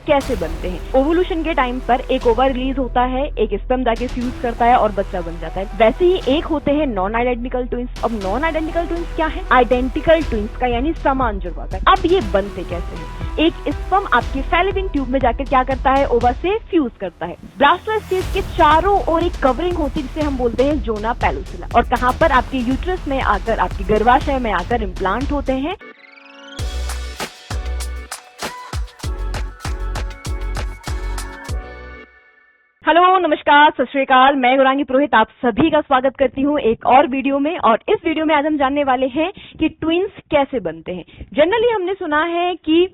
कैसे बनते हैं। ओवुलेशन के टाइम पर एक ओवा रिलीज होता है, एक स्पर्म जाके फ्यूज करता है और बच्चा बन जाता है। वैसे ही एक होते हैं नॉन आइडेंटिकल ट्विंस। अब नॉन आइडेंटिकल ट्विंस क्या है? आइडेंटिकल ट्विंस का यानी समान जुड़वा का। अब ये बनते कैसे हैं? एक स्पर्म आपके फैलोपियन ट्यूब में जाकर क्या करता है? ओवा से फ्यूज करता है। ब्लास्टोलाइज स्टेज के चारों ओर एक कवरिंग होती है जिसे हम बोलते हैं जोना पेलुसिला, और कहां पर? आपके यूट्रस में आकर, आपके गर्भाशय में आकर इम्प्लांट होते हैं। हेलो, नमस्कार, सत श्री अकाल। मैं गौरांगी पुरोहित आप सभी का स्वागत करती हूँ एक और वीडियो में। और इस वीडियो में आज हम जानने वाले हैं कि ट्विंस कैसे बनते हैं। जनरली हमने सुना है कि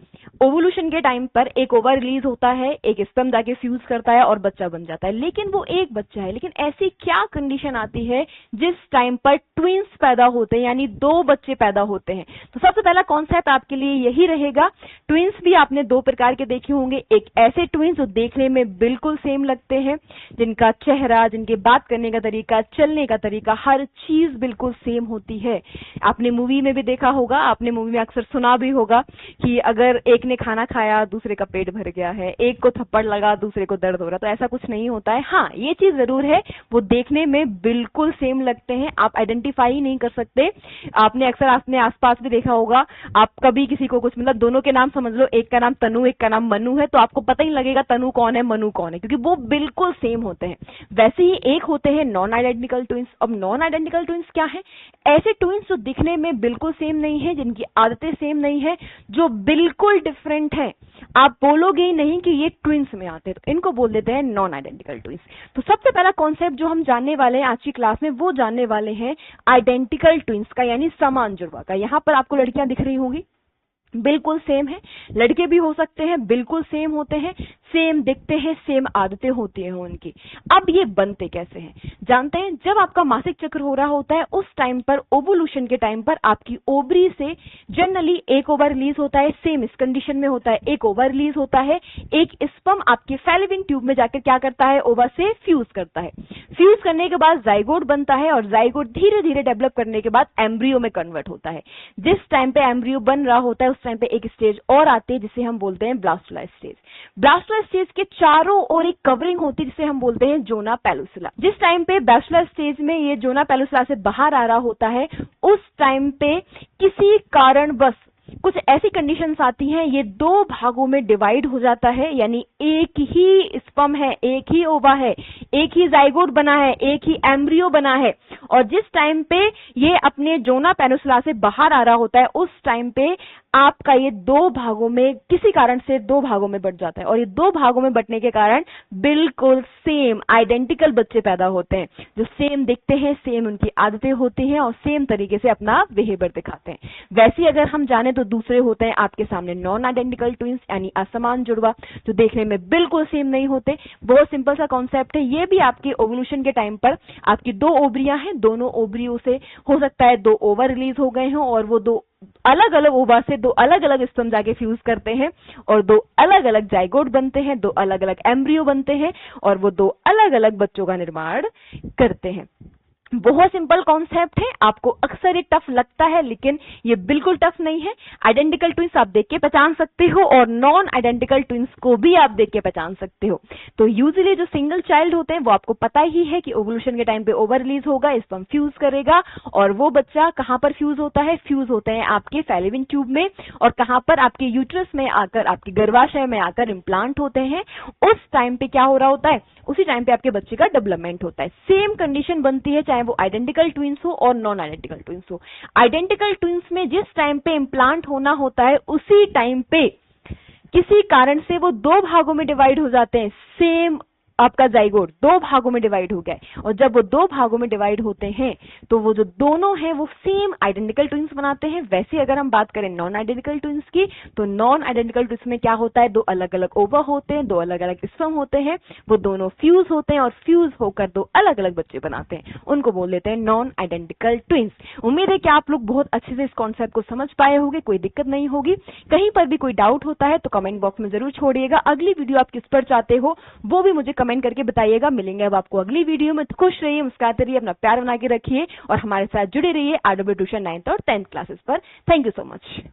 ओवुलेशन के टाइम पर एक ओवा रिलीज होता है, एक स्पर्म जाके फ्यूज करता है और बच्चा बन जाता है, लेकिन वो एक बच्चा है। लेकिन ऐसी क्या कंडीशन आती है जिस टाइम पर ट्विंस पैदा होते हैं, यानी दो बच्चे पैदा होते हैं? तो सबसे पहला कॉन्सेप्ट आपके लिए यही रहेगा। ट्विंस भी आपने दो प्रकार के देखे होंगे। एक ऐसे ट्विंस जो देखने में बिल्कुल सेम लगते हैं, जिनका चेहरा, जिनके बात करने का तरीका, चलने का तरीका, हर चीज बिल्कुल सेम होती है। आपने मूवी में भी देखा होगा, आपने मूवी में अक्सर सुना भी होगा कि अगर एक ने खाना खाया, दूसरे का पेट भर गया है, एक को थप्पड़ लगा, दूसरे को दर्द हो रहा, तो ऐसा कुछ नहीं होता है। हाँ, ये चीज जरूर है, वो देखने में बिल्कुल सेम लगते हैं, आप आइडेंटिफाई नहीं कर सकते। आपने अक्सर अपने आसपास भी देखा होगा, आप कभी किसी को कुछ, मतलब दोनों के नाम समझ लो, एक का नाम तनु, एक का नाम मनु है, तो आपको पता ही लगेगा तनु कौन है, मनु कौन है, क्योंकि वो बिल्कुल सेम होते हैं। वैसे ही एक होते हैं नॉन आइडेंटिकल ट्विंस। अब नॉन आइडेंटिकल ट्विंस क्या है? ऐसे ट्विंस जो दिखने में बिल्कुल सेम नहीं है, जिनकी आदतें सेम नहीं है, जो बिल्कुल डिफरेंट है, आप बोलोगे ही नहीं कि ये ट्विंस में आते हैं, तो इनको बोल देते हैं नॉन आइडेंटिकल ट्विंस। तो सबसे पहला कॉन्सेप्ट जो हम जानने वाले हैं आज की क्लास में, वो जानने वाले हैं आइडेंटिकल ट्विंस का, यानी समान जुड़वा का। यहां पर आपको लड़कियां दिख रही होंगी, बिल्कुल सेम है। लड़के भी हो सकते हैं, बिल्कुल सेम होते हैं, सेम दिखते हैं, सेम आदतें होती हैं उनकी। अब ये बनते कैसे हैं? जानते हैं, जब आपका मासिक चक्र हो रहा होता है उस टाइम पर, ओवुलेशन के टाइम पर, आपकी ओवरी से जनरली एक ओवा रिलीज होता है। सेम इस कंडीशन में होता है, एक ओवा रिलीज होता है, एक स्पर्म आपके फैलोपियन ट्यूब में जाकर क्या करता है? ओवा से फ्यूज करता है। फ्यूज करने के बाद जाइगोट बनता है, और जाइगोट धीरे धीरे डेवलप करने के बाद एम्ब्रियो में कन्वर्ट होता है। जिस टाइम पे एम्ब्रियो बन रहा होता है उस टाइम पे एक स्टेज और आती है जिसे हम बोलते हैं ब्लास्टोलाइज स्टेज। ब्लास्टोलाइज स्टेज के चारों ओर एक कवरिंग होती है जिसे हम बोलते हैं जोना पेलुसिला। जिस टाइम पे ब्लास्टोलाइज स्टेज में ये जोना पेलुसिला से बाहर आ रहा होता है, उस टाइम पे किसी कारणवश कुछ ऐसी कंडीशंस आती हैं, ये दो भागों में डिवाइड हो जाता है, यानी एक ही स्पर्म है, एक ही ओवा है, एक ही जाइगोट बना है, एक ही एम्ब्रियो बना है, और जिस टाइम पे ये अपने जोना पेलुसिला से बाहर आ रहा होता है उस टाइम पे आपका ये दो भागों में, किसी कारण से दो भागों में बट जाता है, और ये दो भागों में बटने के कारण बिल्कुल सेम आइडेंटिकल बच्चे पैदा होते हैं, जो सेम दिखते हैं, सेम उनकी आदतें होती हैं और सेम तरीके से अपना बिहेवियर दिखाते हैं। वैसे अगर हम जाने तो दूसरे होते हैं आपके सामने नॉन आइडेंटिकल ट्विंस, यानी असमान जुड़वा, जो देखने में बिल्कुल सेम नहीं होते। बहुत सिंपल सा कॉन्सेप्ट है। ये भी आपके ओवुलेशन के टाइम पर आपकी दो ओवरियां हैं, दोनों ओवरियों से हो सकता है दो ओवा रिलीज हो गए हों, और वो दो अलग अलग ओवा से दो अलग अलग स्पर्म जाके फ्यूज करते हैं, और दो अलग अलग जाइगोट बनते हैं, दो अलग अलग एम्ब्रियो बनते हैं, और वो दो अलग अलग बच्चों का निर्माण करते हैं। बहुत सिंपल कॉन्सेप्ट है। आपको अक्सर ये टफ लगता है, लेकिन ये बिल्कुल टफ नहीं है। आइडेंटिकल ट्विंस आप देख के पहचान सकते हो, और नॉन आइडेंटिकल ट्विंस को भी आप देख के पहचान सकते हो। तो यूजुअली जो सिंगल चाइल्ड होते हैं वो आपको पता ही है कि ओवुलेशन के टाइम पे ओवर रिलीज होगा, स्पर्म फ्यूज करेगा, और वो बच्चा कहां पर फ्यूज होता है? फ्यूज होते हैं आपके फैलोपियन ट्यूब में, और कहां पर? आपके यूट्रस में आकर, आपके गर्भाशय में आकर इम्प्लांट होते हैं। उस टाइम पे क्या हो रहा होता है? उसी टाइम पे आपके बच्चे का डेवलपमेंट होता है। सेम कंडीशन बनती है, चाहे वो आइडेंटिकल ट्विंस हो और नॉन आइडेंटिकल ट्विंस हो। आइडेंटिकल ट्विंस में जिस टाइम पे इम्प्लांट होना होता है उसी टाइम पे किसी कारण से वो दो भागों में डिवाइड हो जाते हैं। सेम आपका जाइगोट दो भागों में डिवाइड हो गया है, और जब वो दो भागों में डिवाइड होते हैं तो वो जो दोनों हैं वो सेम आइडेंटिकल ट्विंस बनाते हैं। वैसे अगर हम बात करें नॉन आइडेंटिकल ट्विंस की, तो नॉन आइडेंटिकल ट्विंस में क्या होता है? दो अलग अलग ओवा होते हैं, दो अलग अलग स्पर्म होते हैं, वो दोनों फ्यूज होते हैं, और फ्यूज होकर दो अलग अलग बच्चे बनाते हैं, उनको बोल देते हैं नॉन आइडेंटिकल ट्विंस। उम्मीद है कि आप लोग बहुत अच्छे से इस कॉन्सेप्ट को समझ पाए होंगे, कोई दिक्कत नहीं होगी। कहीं पर भी कोई डाउट होता है तो कमेंट बॉक्स में जरूर छोड़िएगा। अगली वीडियो आप किस पर चाहते हो वो भी मुझे कमेंट करके बताइएगा। मिलेंगे अब आपको अगली वीडियो में। तो खुश रहिए, मुस्कुराते रहिए, अपना प्यार बना के रखिए, और हमारे साथ जुड़े रहिए RW ट्यूशन 9th और 10th क्लासेस पर। Thank you so much.